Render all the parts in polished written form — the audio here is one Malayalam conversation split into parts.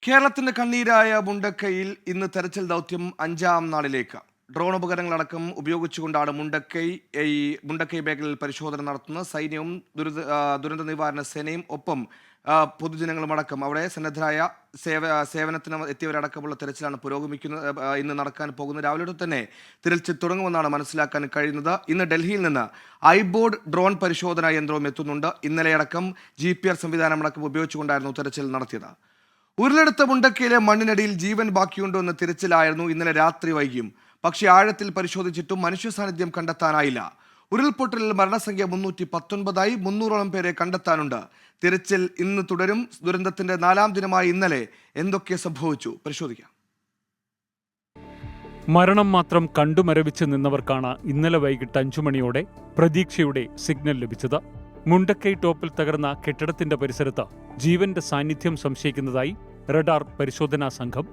കേരളത്തിന്റെ കണ്ണീരായ മുണ്ടക്കൈയിൽ ഇന്ന് തെരച്ചിൽ ദൗത്യം 5-ാം നാളിലേക്ക്. ഡ്രോൺ ഉപകരണങ്ങളടക്കം ഉപയോഗിച്ചുകൊണ്ടാണ് മുണ്ടക്കൈ മേഖലയിൽ പരിശോധന നടത്തുന്നത്. സൈന്യവും ദുരന്ത നിവാരണ സേനയും ഒപ്പം പൊതുജനങ്ങളും അടക്കം അവിടെ സന്നദ്ധരായ സേവനത്തിന് എത്തിയവരടക്കമുള്ള തെരച്ചിലാണ് പുരോഗമിക്കുന്നത്. ഇന്ന് നടക്കാൻ പോകുന്നത്. രാവിലെ തന്നെ തിരച്ചിൽ തുടങ്ങുമെന്നാണ് മനസ്സിലാക്കാൻ കഴിയുന്നത്. ഇന്ന് ഡൽഹിയിൽ നിന്ന് ഐബോർഡ് ഡ്രോൺ പരിശോധനാ യന്ത്രവും എത്തുന്നുണ്ട്. ഇന്നലെയടക്കം GPS സംവിധാനമടക്കം ഉപയോഗിച്ചുകൊണ്ടായിരുന്നു തെരച്ചിൽ നടത്തിയത്. ഉരുളെടുത്ത മുണ്ടക്കയിലെ മണ്ണിനടിയിൽ ജീവൻ ബാക്കിയുണ്ടോ എന്ന തിരച്ചിലായിരുന്നു ഇന്നലെ രാത്രി വൈകിയും. പക്ഷേ ആഴത്തിൽ പരിശോധിച്ചിട്ടും മനുഷ്യ സാന്നിധ്യം കണ്ടെത്താനായില്ല. ഉരുൾപൊട്ടലിൽ മരണസംഖ്യ 319ആയി. 300ഓളം പേരെ കണ്ടെത്താനുണ്ട്. തിരച്ചിൽ ഇന്ന് തുടരും. ദുരന്തത്തിന്റെ 4-ാം ദിനമായ ഇന്നലെ എന്തൊക്കെ സംഭവിച്ചു പരിശോധിക്കാം. മരണം മാത്രം കണ്ടുമരവിച്ച് നിന്നവർക്കാണ് ഇന്നലെ വൈകിട്ട് 5 മണിയോടെ പ്രതീക്ഷയുടെ സിഗ്നൽ ലഭിച്ചത്. മുണ്ടക്കൈ ടോപ്പിൽ തകർന്ന കെട്ടിടത്തിന്റെ പരിസരത്ത് ജീവന്റെ സാന്നിധ്യം സംശയിക്കുന്നതായി റഡാർ പരിശോധനാ സംഘം.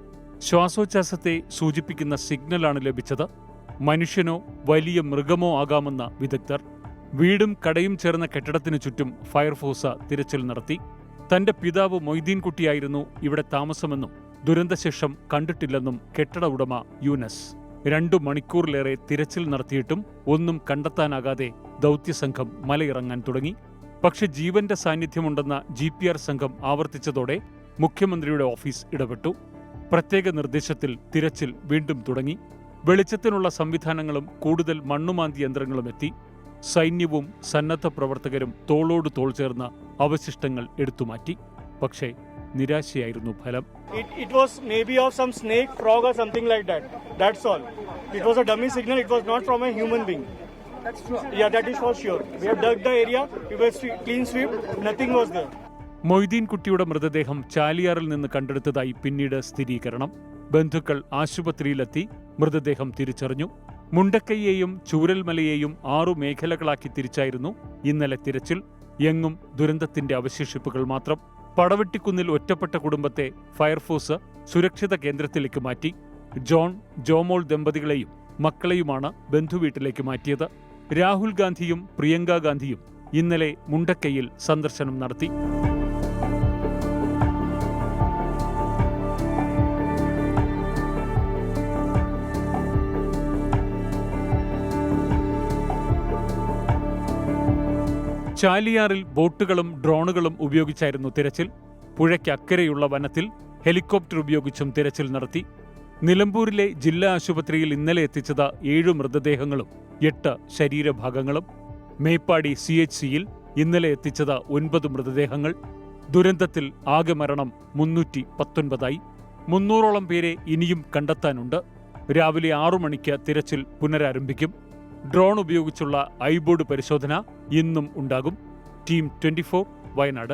ശ്വാസോച്ഛ്വാസത്തെ സൂചിപ്പിക്കുന്ന സിഗ്നലാണ് ലഭിച്ചത്. മനുഷ്യനോ വലിയ മൃഗമോ ആകാമെന്ന വിദഗ്ധർ. വീടും കടയും ചേർന്ന കെട്ടിടത്തിനു ചുറ്റും ഫയർഫോഴ്സ് തിരച്ചിൽ നടത്തി. തന്റെ പിതാവ് മൊയ്തീൻകുട്ടിയായിരുന്നു ഇവിടെ താമസമെന്നും ദുരന്തശേഷം കണ്ടിട്ടില്ലെന്നും കെട്ടിട ഉടമ യൂനസ്. 2 മണിക്കൂറിലേറെ തിരച്ചിൽ നടത്തിയിട്ടും ഒന്നും കണ്ടെത്താനാകാതെ ദൗത്യസംഘം മലയിറങ്ങാൻ തുടങ്ങി. പക്ഷെ ജീവന്റെ സാന്നിധ്യമുണ്ടെന്ന GPR സംഘം ആവർത്തിച്ചതോടെ മുഖ്യമന്ത്രിയുടെ ഓഫീസ് ഇടപെട്ടു. പ്രത്യേക നിർദ്ദേശത്തിൽ തിരച്ചിൽ വീണ്ടും തുടങ്ങി. വെളിച്ചത്തിനുള്ള സംവിധാനങ്ങളും കൂടുതൽ മണ്ണുമാന്തി യന്ത്രങ്ങളും എത്തി. സൈന്യവും സന്നദ്ധ പ്രവർത്തകരും തോളോട് തോൾ ചേർന്ന് അവശിഷ്ടങ്ങൾ എടുത്തുമാറ്റി. പക്ഷേ നിരാശയായിരുന്നു ഫലം. It was maybe of some snake, frog or something like that. That's all. It was a dummy signal. It was not from a human being. That's true. Yeah, that is for sure. We have dug the area. It was clean sweep. Nothing was there. മൊയ്തീൻകുട്ടിയുടെ മൃതദേഹം ചാലിയാറിൽ നിന്ന് കണ്ടെടുത്തതായി പിന്നീട് സ്ഥിരീകരണം. ബന്ധുക്കൾ ആശുപത്രിയിലെത്തി മൃതദേഹം തിരിച്ചറിഞ്ഞു. മുണ്ടക്കൈയെയും ചൂരൽമലയെയും 6 മേഖലകളാക്കി തിരിച്ചായിരുന്നു ഇന്നലെ തിരച്ചിൽ. എങ്ങും ദുരന്തത്തിന്റെ അവശേഷിപ്പുകൾ മാത്രം. പടവെട്ടിക്കുന്നിൽ ഒറ്റപ്പെട്ട കുടുംബത്തെ ഫയർഫോഴ്സ് സുരക്ഷിത കേന്ദ്രത്തിലേക്ക് മാറ്റി. ജോമോൾ ദമ്പതികളെയും മക്കളെയുമാണ് ബന്ധുവീട്ടിലേക്ക് മാറ്റിയത്. രാഹുൽ ഗാന്ധിയും പ്രിയങ്ക ഗാന്ധിയും ഇന്നലെ മുണ്ടക്കൈയിൽ സന്ദർശനം നടത്തി. ചാലിയാറിൽ ബോട്ടുകളും ഡ്രോണുകളും ഉപയോഗിച്ചായിരുന്നു തിരച്ചിൽ. പുഴയ്ക്കക്കരെയുള്ള വനത്തിൽ ഹെലികോപ്റ്റർ ഉപയോഗിച്ചും തിരച്ചിൽ നടത്തി. നിലമ്പൂരിലെ ജില്ലാ ആശുപത്രിയിൽ ഇന്നലെ എത്തിച്ചത് 7 മൃതദേഹങ്ങളും 8 ശരീരഭാഗങ്ങളും. മേപ്പാടി CHCയിൽ ഇന്നലെ എത്തിച്ചത് 9 മൃതദേഹങ്ങൾ. ദുരന്തത്തിൽ ആകെ മരണം 319ആയി. 300ഓളം പേരെ ഇനിയും കണ്ടെത്താനുണ്ട്. രാവിലെ 6 മണിക്ക് തിരച്ചിൽ പുനരാരംഭിക്കും. ഡ്രോൺ ഉപയോഗിച്ചുള്ള ഐബോർഡ് പരിശോധന ഇന്നും ഉണ്ടാകും. ടീം 24 വയനാട്.